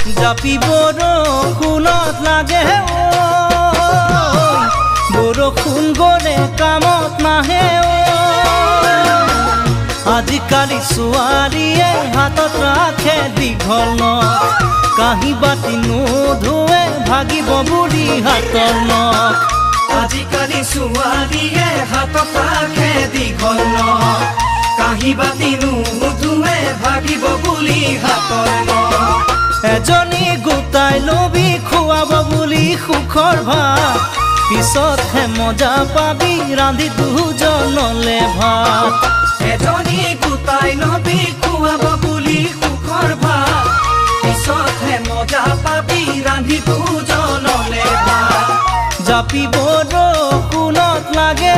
জাপি বৰষুণত লাগে বৰষুণ গলে কামত নাহে আজিকালি ছোৱালীয়ে হাতত ৰাখে দীঘল নখ কাঁহী বাতি নোধোৱে ভাগিব বুলি হাতৰ নখ আজিকালি ছোৱালীয়ে হাতত ৰাখে দীঘল নখ কাঁহী বাতি নোধোৱে ভাগিব বুলি হাতৰ নখ এজনী গোটাই লবি খুৱাব বুলি সুখৰ ভাত পিছতহে মজা পাবি ৰান্ধি দুজনলে ভাত এজনী গোটাই লবি খুৱাব বুলি সুখৰ ভাত পিছতহে মজা পাবি ৰান্ধি দুজনলে ভাত জাপি বৰষুণত লাগে